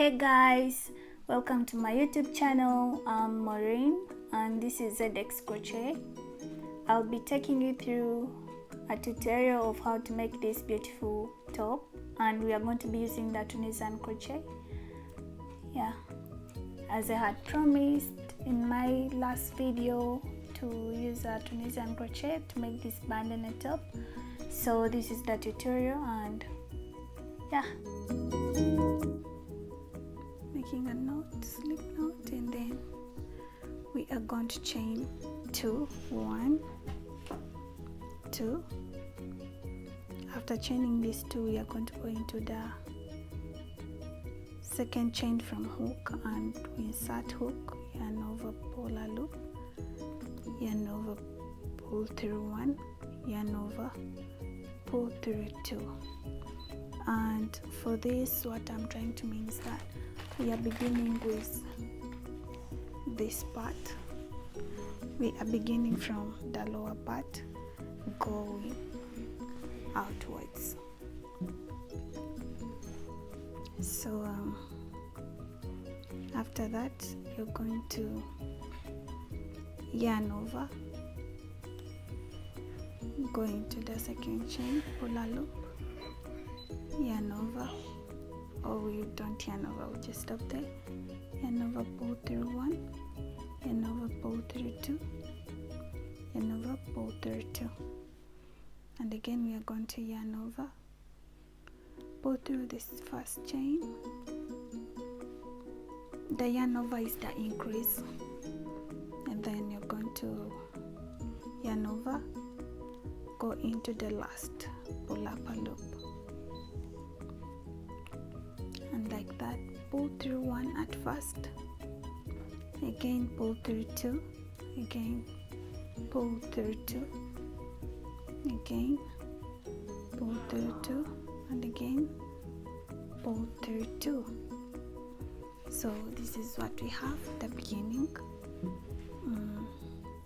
Hey guys, welcome to my YouTube channel. I'm Maureen and this is ZX Crochet. I'll be taking you through a tutorial of how to make this beautiful top, and we are going to be using the Tunisian crochet. Yeah, as I had promised in my last video to use a Tunisian crochet to make this bandana top. So this is the tutorial, and yeah, making a knot, slip knot, and then we are going to chain 2, 1, 2. After chaining these 2, we are going to go into the second chain from hook, and we insert hook, yarn over, pull a loop, yarn over, pull through 1, yarn over, pull through 2. And for this, what I'm trying to mean is that we are beginning with this part. We are beginning from the lower part, going outwards. So after that, you're going to yarn over, go into the second chain, pull a loop, yarn over, or we don't yarn over, we just stop there, yarn over, pull through 1, yarn over, pull through 2, yarn over, pull through 2, and again we are going to yarn over, pull through this first chain. The yarn over is the increase, and then you're going to yarn over, go into the last, pull up a loop, and like that, pull through 1 at first, again pull through 2, again pull through 2, again pull through 2, and again pull through 2. So this is what we have at the beginning.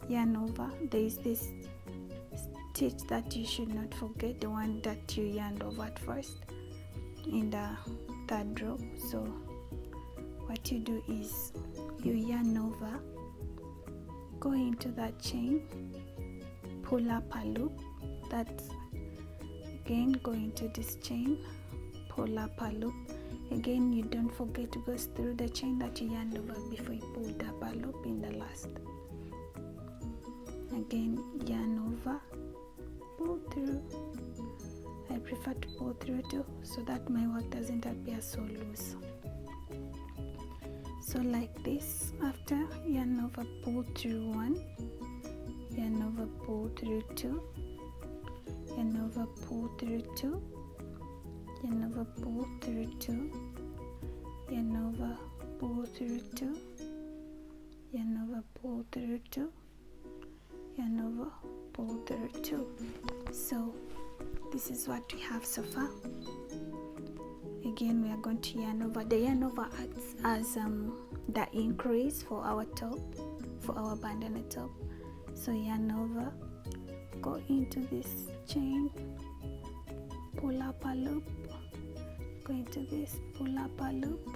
Yarn over, there is this stitch that you should not forget, the one that you yarned over at first in the third row. So what you do is you yarn over, go into that chain, pull up a loop, that's again go into this chain, pull up a loop, again you don't forget to go through the chain that you yarned over before you pulled up a loop in the last, again yarn over, pull through. I prefer to pull through 2 so that my work doesn't appear so loose. So like this, after yarn over, pull through 1, yarn over, pull through 2, yarn over, pull through 2, yarn over, pull through 2, yarn over, pull through 2, yarn over, pull through 2, yarn over, pull through 2. So this is what we have so far. Again we are going to yarn over. The yarn over acts as the increase for our top, for our bandana top. So yarn over, go into this chain, pull up a loop, go into this, pull up a loop.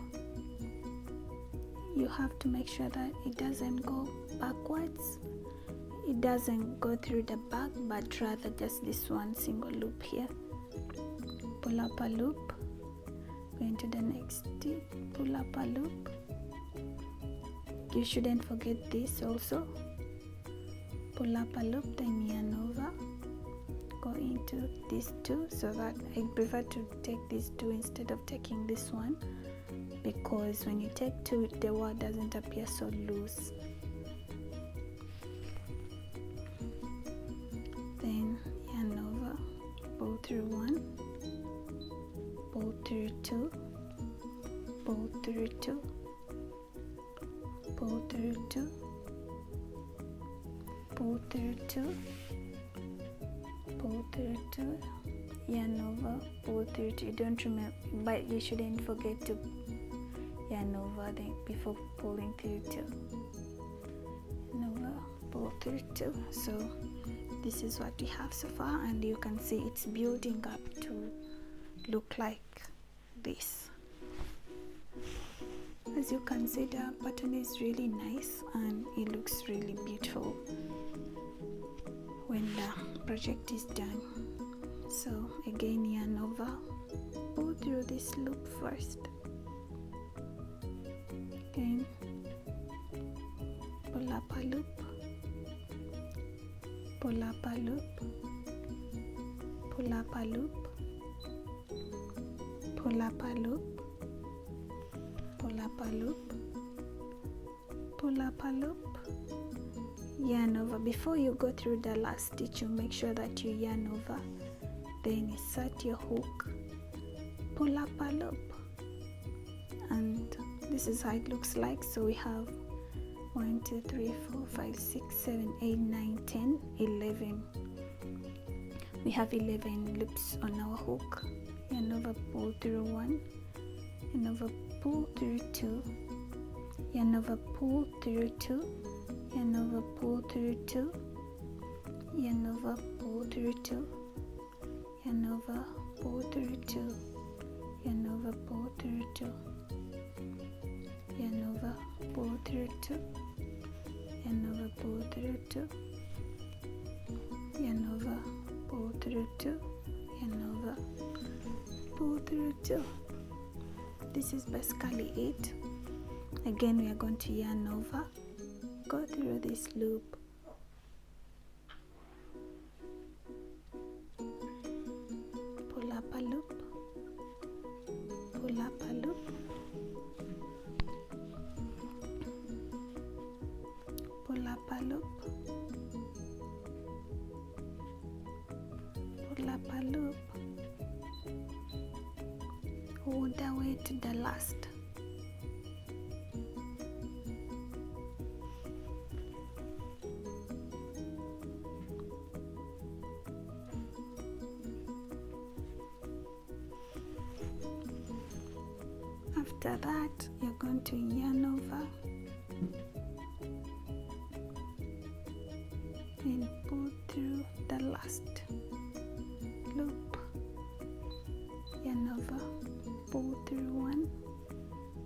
You have to make sure that it doesn't go backwards, it doesn't go through the back, but rather just this one single loop here. Pull up a loop, go into the next stitch, pull up a loop. You shouldn't forget this also. Pull up a loop, then yarn over, go into these 2, so that I prefer to take these 2 instead of taking this one, because when you take 2 the work doesn't appear so loose. Then yarn over, pull through 1, pull through 2, pull through 2, pull through 2, pull through 2, pull through 2, yarn over, pull through 2. You don't remember, but you shouldn't forget to yarn over then before pulling through 2. Yarn over, pull through 2. So this is what we have so far, and you can see it's building up to look like this. As you can see, the pattern is really nice and it looks really beautiful when the project is done. So again, yarn over, pull through this loop first, again pull up a loop, pull up a loop, pull up a loop, pull up a loop, pull up a loop, pull up a loop, yarn over. Before you go through the last stitch, you make sure that you yarn over, then insert your hook, pull up a loop, and this is how it looks like. So we have 1 2 3 4 5 6 7 8 9 10 11. We have 11 loops on our hook. Yarn over, pull through 1, yarn over, pull through 2, yarn over, pull through 2, yarn over, pull through 2, yarn over, pull through 2, yarn over, pull through 2, yarn over, pull through 2, yarn over, pull through 2, yarn over, pull through 2, yarn over, pull through 2, yarn over, pull through 2. This is basically it. Again, we are going to yarn over, go through this loop, pull up a loop, pull up a loop, pull up a loop, pull up a loop, all the way to the last. After that, you're going to yarn over and pull through the last loop, yarn over, pull through 1,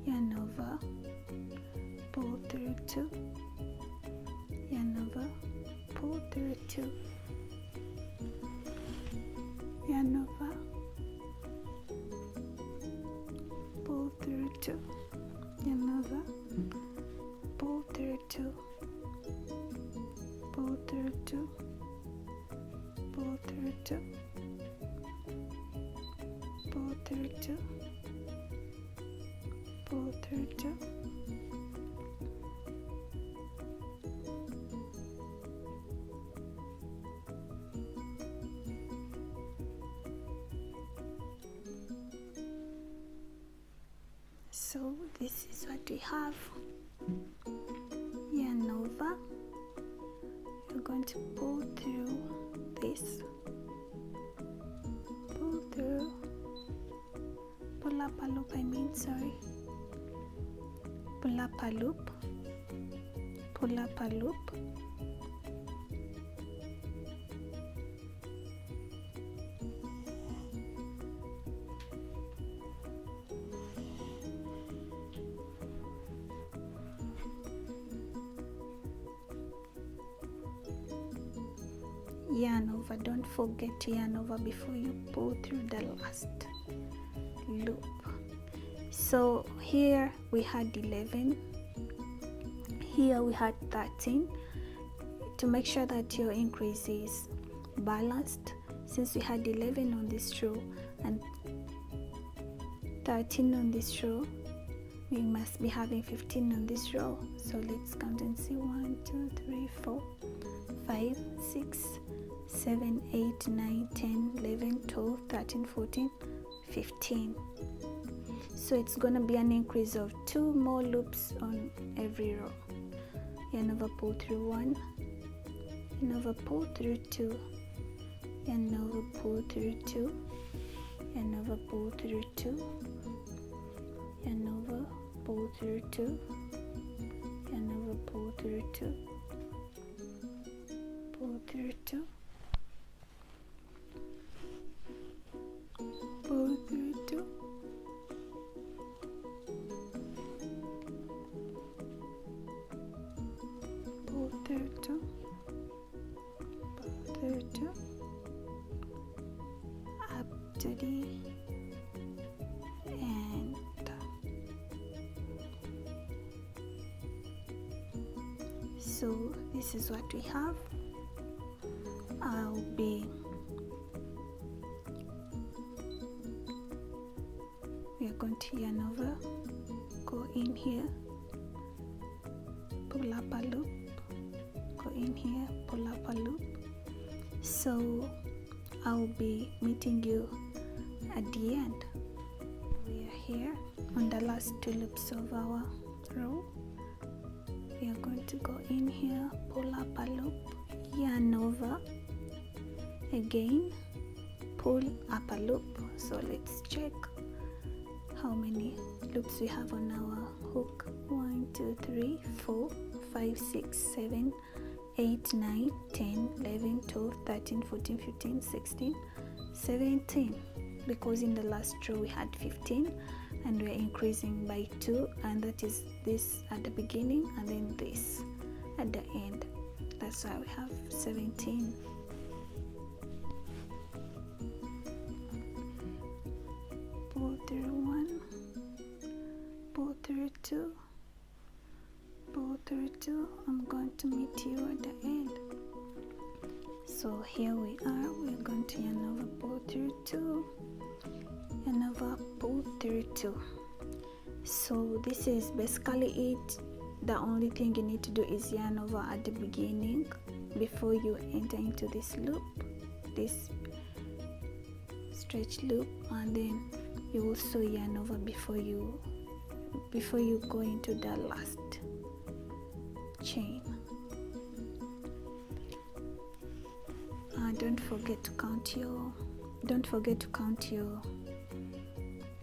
yarn over, pull through 2, yarn over, pull through 2, yarn over, pull through 2, yarn over, pull through 2, pull through 2, pull through 2, pull through 2, pull through 2, so this is what we have. Yarn over, you're going to pull through this, pull through, pull up a loop, pull up a loop, pull up a loop, yarn over. Don't forget to yarn over before you pull through the last loop. So here we had 11, here we had 13. To make sure that your increase is balanced, since we had 11 on this row and 13 on this row, we must be having 15 on this row. So let's count and see. 1 2 3 4 5 6 7 8 9 10 11 12 13 14 15. So it's gonna be an increase of 2 more loops on every row. Yarn over, pull through 1, yarn over, pull through 2, yarn over, pull through 2, yarn over, pull through 2, yarn over, pull through 2, yarn over, pull through 2, pull through 2, pull through 2, to the end. So this is what we have. We are going to yarn over, go in here, pull up a loop, go in here, pull up a loop. So I'll be meeting you at the end. We are here on the last 2 loops of our row. We are going to go in here, pull up a loop, yarn over, again pull up a loop. So let's check how many loops we have on our hook. 1 2 3 4 5 6 7 8 9 10 11 12 13 14 15 16 17, because in the last row we had 15 and we're increasing by 2, and that is this at the beginning and then this at the end. That's why we have 17. Pull through 1, pull through 2, pull through 2. I'm going to meet you at the end. So here we are. We're going to yarn over, pull through 2, yarn over, pull through 2. So this is basically it. The only thing you need to do is yarn over at the beginning before you enter into this loop, this stretch loop, and then you also yarn over before you go into the last chain. Don't forget to count your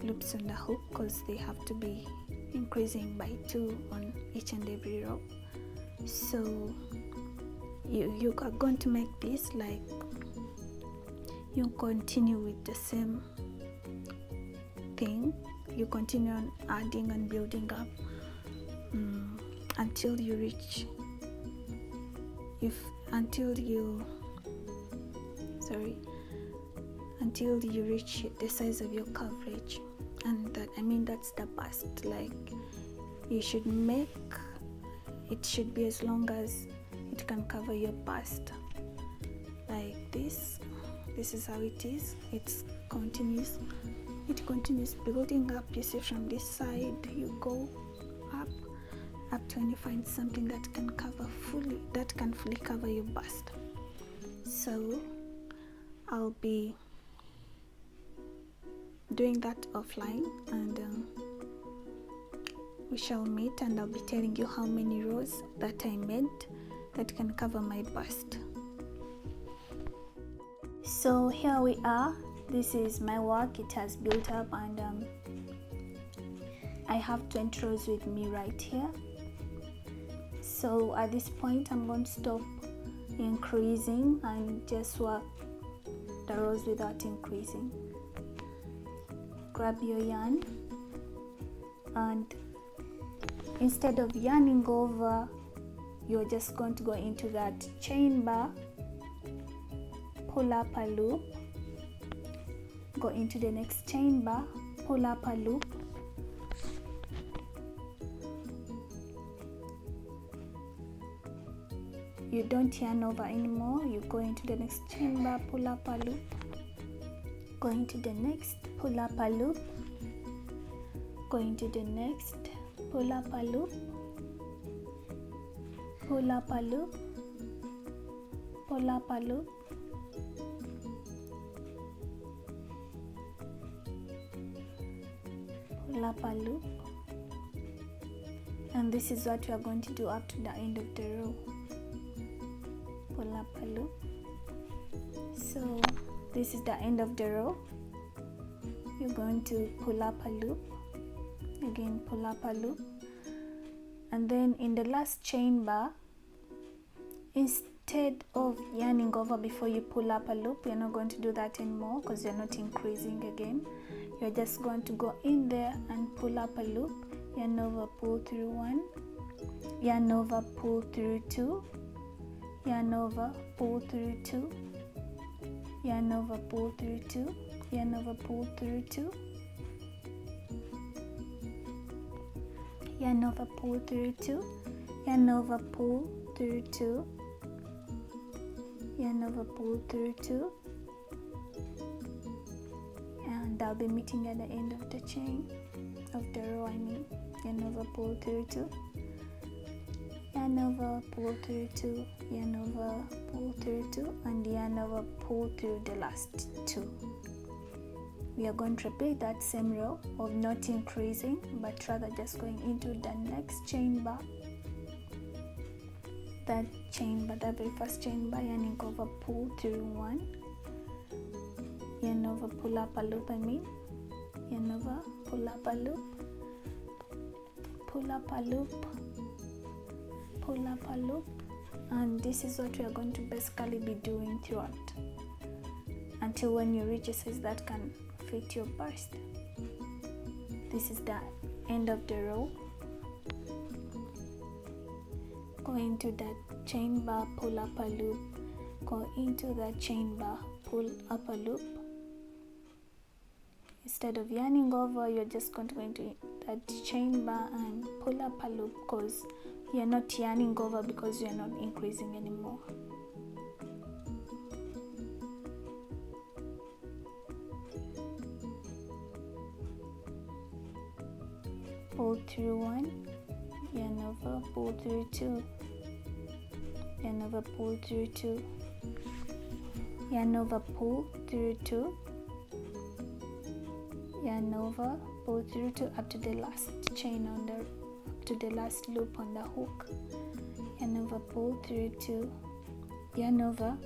loops on the hook, because they have to be increasing by 2 on each and every row. So you are going to make this like you continue with the same thing. You continue on adding and building up until you reach the size of your coverage, and that's the bust. Like you should make it should be as long as it can cover your bust, like this. This is how it is. It continues building up. You see, from this side you go up to when you find something that can fully cover your bust. So I'll be doing that offline, and we shall meet, and I'll be telling you how many rows that I made that can cover my bust. So here we are. This is my work. It has built up, and I have 20 rows with me right here. So at this point I'm going to stop increasing and just work the rows without increasing. Grab your yarn, and instead of yarning over, you're just going to go into that chain bar, pull up a loop, go into the next chain bar, pull up a loop, you don't yarn over anymore. You go into the next chain bar, pull up a loop, go into the next, pull up a loop, go into the next, pull up a loop, pull up a loop, pull up a loop, pull up a loop, and this is what we are going to do up to the end of the row. Pull up a loop. So this is the end of the row. You're going to pull up a loop, again pull up a loop, and then in the last chain bar, instead of yarning over before you pull up a loop, you're not going to do that anymore, because you're not increasing again. You're just going to go in there and pull up a loop, yarn over, pull through 1, yarn over, pull through 2, yarn over, pull through 2, yarn over, pull through 2, yarn over, pull through 2, yarn over, pull through 2, yarn over, pull through 2, yarn over, pull through 2, and I'll be meeting at the end of the chain of the row. Yarn over, pull through 2, yarn over, pull through 2, yarn over, pull through 2, and yarn over, pull through the last 2. We are going to repeat that same row of not increasing, but rather just going into the next chain bar, that very first chain bar, yarning over, pull through 1, yarn over, pull up a loop, yarn over, pull up a loop, pull up a loop, pull up a loop, and this is what we are going to basically be doing throughout until when you reach a size that can fit your bust. This is the end of the row. Go into the chain bar, pull up a loop, go into the chain bar, pull up a loop. Instead of yarning over, you're just going to go into that chain bar and pull up a loop, because you're not yarning over because you're not increasing anymore. Pull through 1, yarn over, pull through 2, yarn over, pull through 2, yarn over, pull through 2, yarn over, pull through 2 up to the last chain on the, up to the last loop on the hook. Yarn over, pull through 2, yarn over,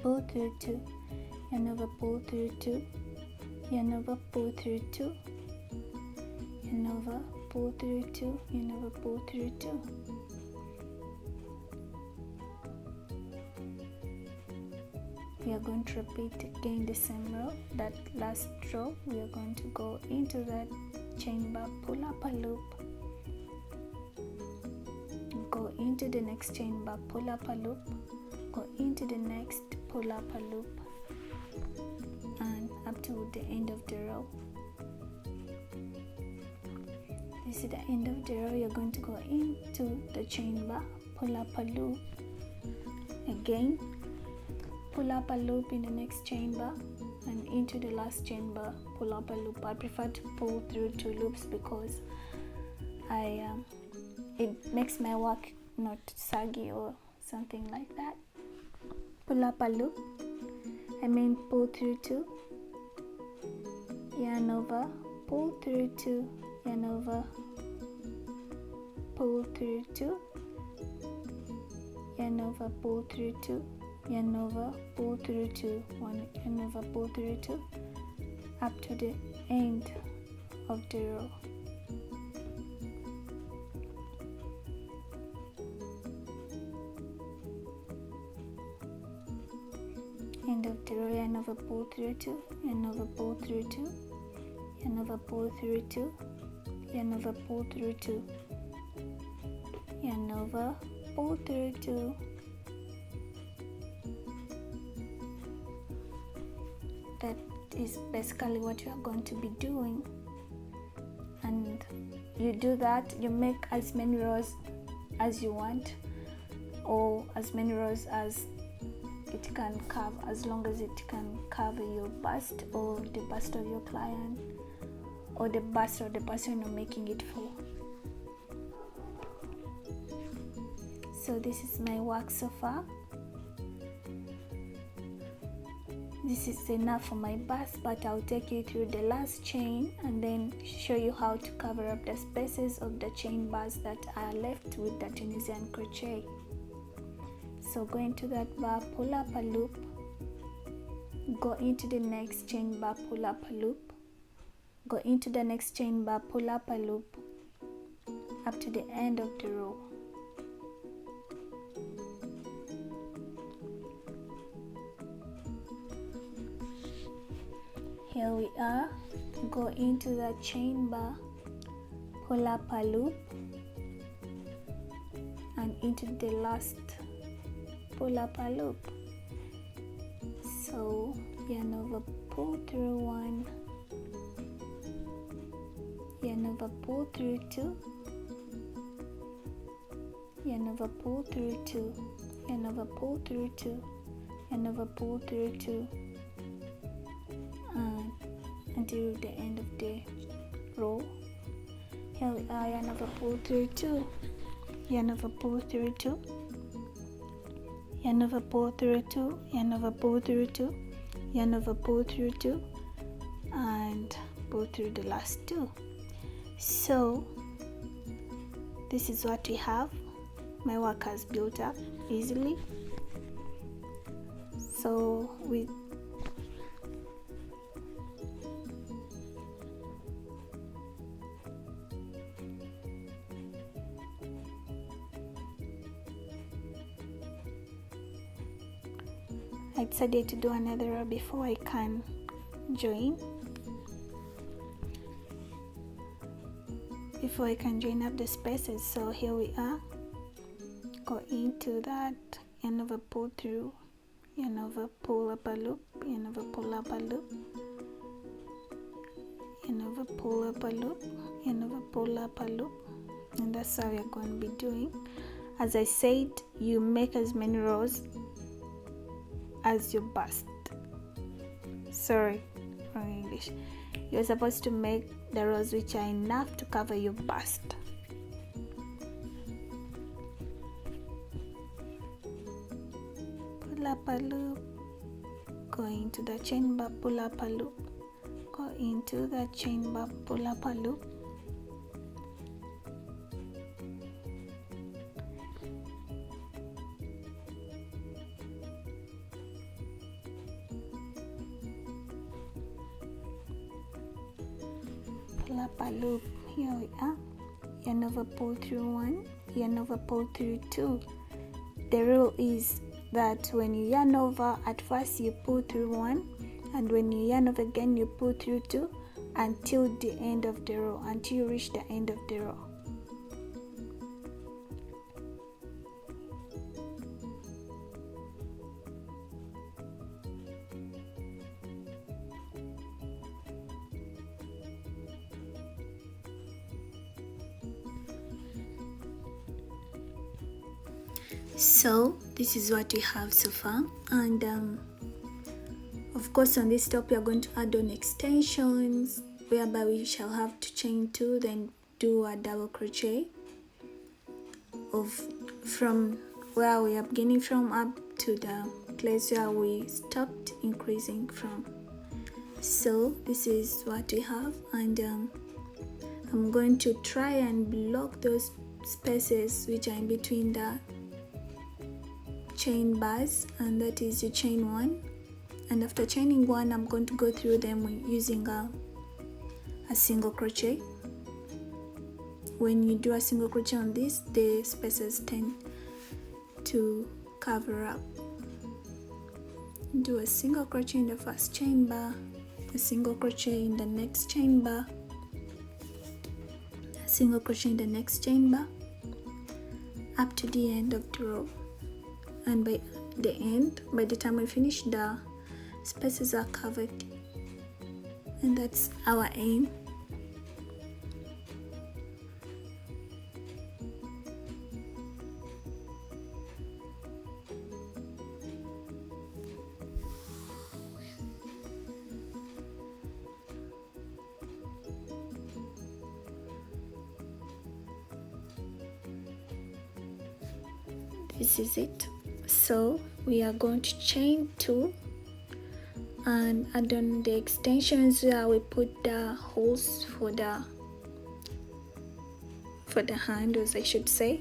pull through 2, yarn over, pull through 2, yarn over, pull through 2, yarn over, pull through 2, yarn over, pull through 2. We are going to repeat again the same row. That last row, we are going to go into that chain bar, pull up a loop, go into the next chain bar, pull up a loop, go into the next, pull up a loop, and up to the end of the row. This is the end of the row. You're going to go into the chain bar, pull up a loop, again pull up a loop in the next chain bar, and into the last chain bar, pull up a loop. I prefer to pull through 2 loops because it makes my work not saggy or something like that. Pull up a loop, pull through 2, yarn over, pull through 2, yarn over, pull through 2, yarn over, pull through 2, yarn over, pull through 2, 1, yarn over, pull through 2, up to the end of the row. End of the row, yarn over, pull through 2, yarn over, pull through 2, yarn over, pull through 2, yarn over, pull through 2, yarn over, pull through 2, that is basically what you are going to be doing. And you do that, you make as many rows as you want, or as many rows as it can cover, as long as it can cover your bust or the bust of your client or the bust of the person you're making it for. So this is my work so far. This is enough for my bust, but I'll take you through the last chain and then show you how to cover up the spaces of the chain bars that are left with the Tunisian crochet. So go into that bar, pull up a loop, go into the next chain bar, pull up a loop, go into the next chain bar, pull up a loop, up to the end of the row. Here we are, go into the chain bar, pull up a loop, and into the last, pull up a loop. So yarn over, pull through 1, yarn over, pull through 2, yarn over, pull through 2, yarn over, pull through 2, yarn over, pull through 2, and until the end of the row. Here we are, yarn over, pull through 2, yarn over, pull through 2, yarn over, pull through 2, yarn over, pull through 2, yarn over, pull through 2, and pull through the last 2. So this is what we have. My work has built up easily. So I decided to do another row before I can join. Up the spaces. So here we are. Go into that, yarn over, pull through, yarn over, pull up a loop, yarn over, pull up a loop, yarn over, pull up a loop, yarn over, pull up a loop, and that's how we are going to be doing. As I said, you make as many rows as your bust. Sorry, wrong English. You're supposed to make the rows which are enough to cover your bust. Pull up a loop, go into the chain bar, pull up a loop, go into the chain bar, pull up a loop, pull up a loop. Here we are. Yarn over, pull through 1, yarn over, pull through 2. The rule is that when you yarn over, at first you pull through 1, and when you yarn over again you pull through 2 until the end of the row, until you reach the end of the row. So this is what we have so far, and of course on this top we are going to add on extensions, whereby we shall have to chain 2, then do a double crochet from where we are beginning from up to the place where we stopped increasing from. So this is what we have, and I'm going to try and block those spaces which are in between the chain bars, and that is you chain 1, and after chaining 1 I'm going to go through them using a single crochet. When you do a single crochet on this, the spaces tend to cover up. Do a single crochet in the first chain bar, a single crochet in the next chain bar, a single crochet in the next chain bar, up to the end of the row. And by the time we finish, the spaces are covered, and that's our aim. This is it. So we are going to chain 2 and add on the extensions where we put the holes for the handles, I should say,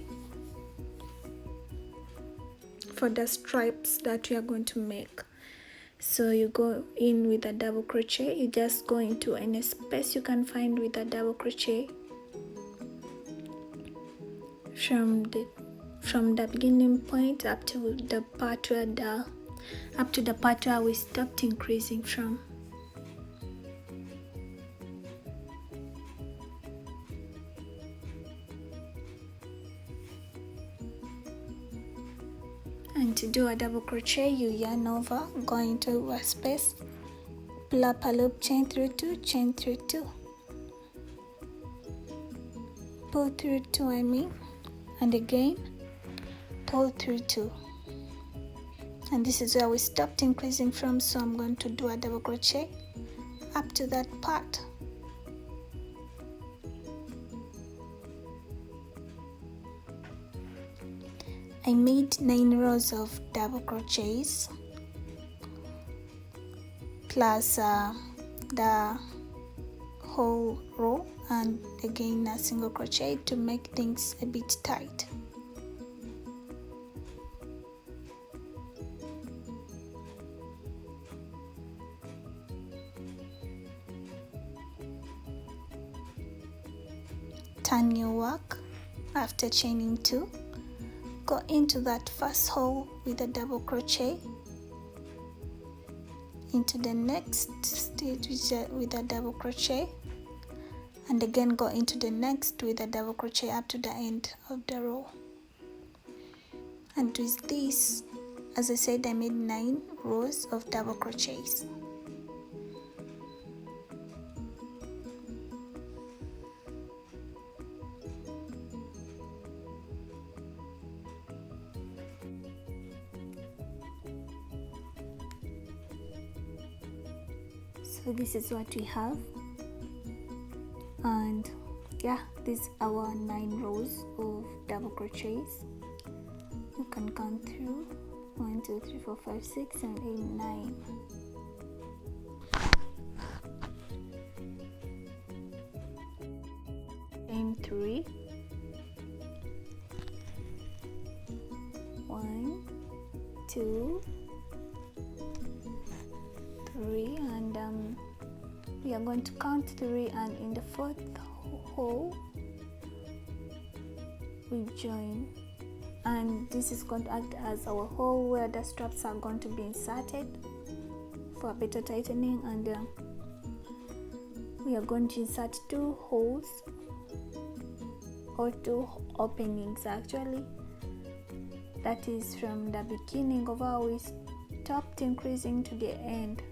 for the stripes that we are going to make. So you go in with a double crochet, you just go into any space you can find with a double crochet from the beginning point up to the part where we stopped increasing from. And to do a double crochet, you yarn over, go into a space, pull up a loop, chain through 2, chain through 2, pull through 2 and again pull through 2, and this is where we stopped increasing from, so I'm going to do a double crochet up to that part. I made 9 rows of double crochets plus the whole row and again a single crochet to make things a bit tight. Turn your work after chaining 2. Go into that first hole with a double crochet, into the next stitch with a double crochet, and again go into the next with a double crochet up to the end of the row. And with this, as I said, I made 9 rows of double crochets. So this is what we have, and yeah, these are our 9 rows of double crochets. You can count through 1, 2, 3, 4, 5, 6, 7, 8, 9. Chain 3, 1, 2, 3, and we are going to count 3, and in the 4th hole we join, and this is going to act as our hole where the straps are going to be inserted for better tightening. And we are going to insert 2 holes or 2 openings actually. That is from the beginning of how we stopped increasing to the end.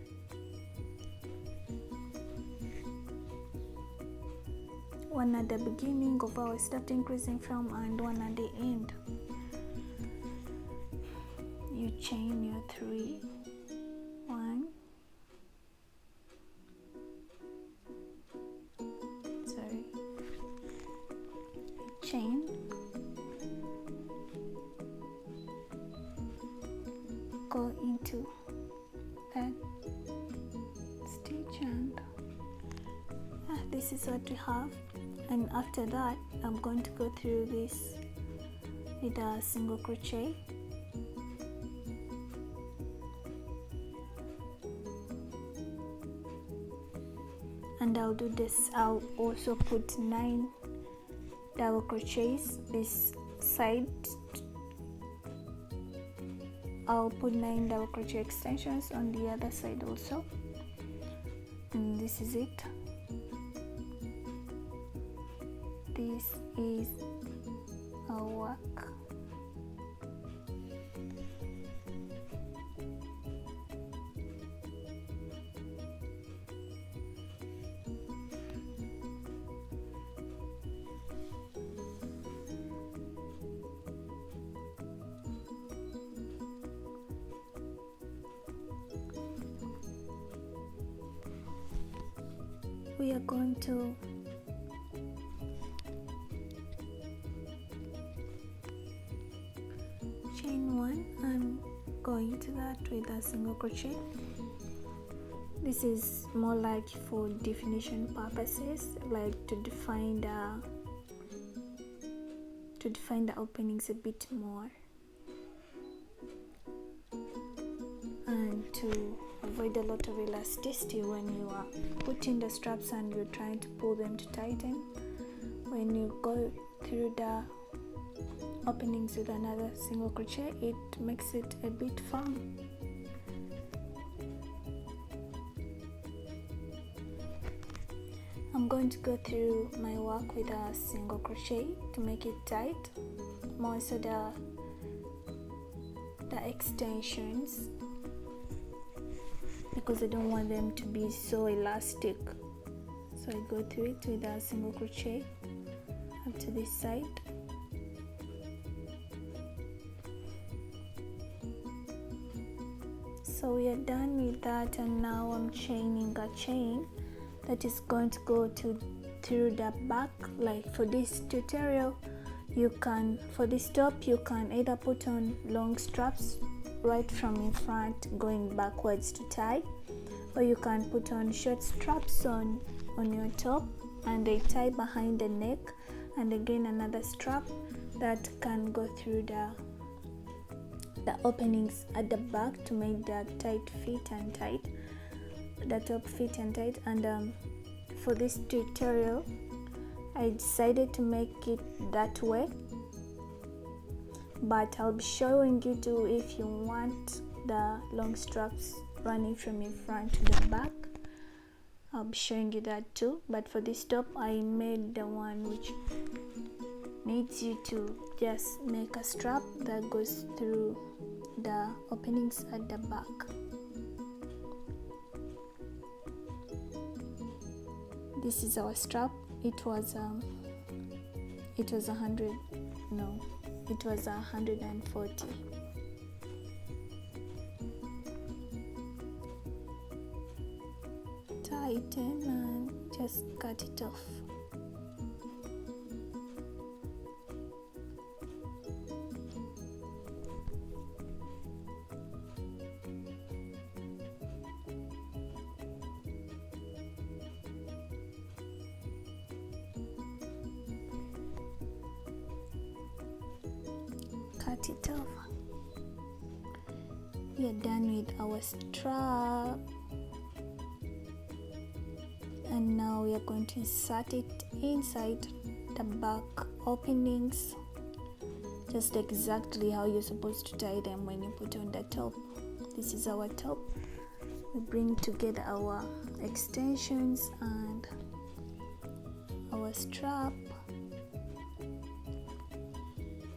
One at the beginning of our stopped increasing from and one at the end. You chain your 3, 1, sorry, you chain, go into that stitch, and this is what we have. And after that, I'm going to go through this with a single crochet, and I'll do this. I'll also put 9 double crochets this side. I'll put 9 double crochet extensions on the other side also, and this is it. This is our work. We are going to chain 1 and go into that with a single crochet. This is more like for definition purposes, like to define the openings a bit more, and to avoid a lot of elasticity when you are putting the straps and you're trying to pull them to tighten. When you go through the openings with another single crochet, it makes it a bit firm. I'm going to go through my work with a single crochet to make it tight, more so the extensions. because I don't want them to be so elastic. So I go through it with a single crochet up to this side. So we are done with that, and now I'm chaining a chain that is going to go through the back. Like for this tutorial, for this top you can either put on long straps right from in front going backwards to tie, or you can put on short straps on your top and they tie behind the neck, and again another strap that can go through the openings at the back to make the top fit and tight. And for this tutorial I decided to make it that way, but I'll be showing you too if you want the long straps running from in front to the back. I'll be showing you that too, but for this top I made the one which needs you to just make a strap that goes through the openings at the back. This is our strap. It was 140. Tighten and just cut it off. Cut it off. We are done with our strap, and now we are going to insert it inside the back openings, just exactly how you're supposed to tie them when you put on the top. This is our top. We bring together our extensions and our strap.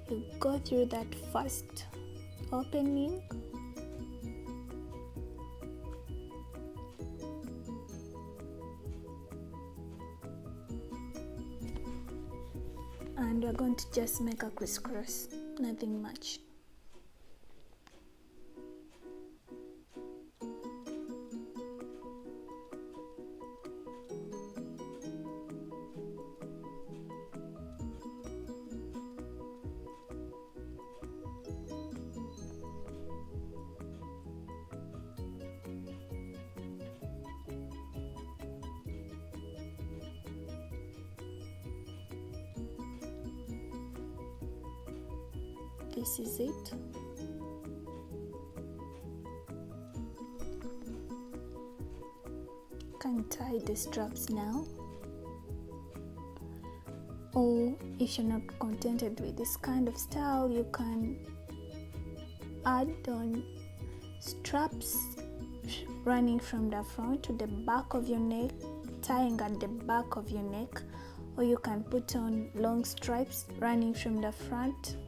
You go through that first opening, and we're going to just make a crisscross, nothing much. This is it. Can tie the straps now, or if you're not contented with this kind of style, you can add on straps running from the front to the back of your neck, tying at the back of your neck, or you can put on long stripes running from the front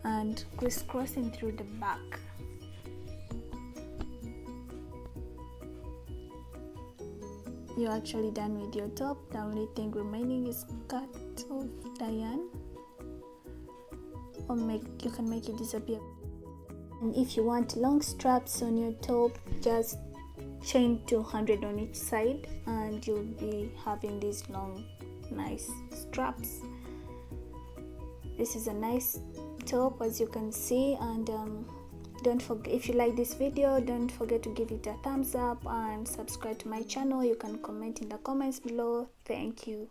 and crisscrossing through the back. You're actually done with your top. The only thing remaining is cut off the yarn, or you can make it disappear. And if you want long straps on your top, just chain 200 on each side and you'll be having these long nice straps. This is a nice top, as you can see, and don't forget, if you like this video, don't forget to give it a thumbs up and subscribe to my channel. You can comment in the comments below. Thank you.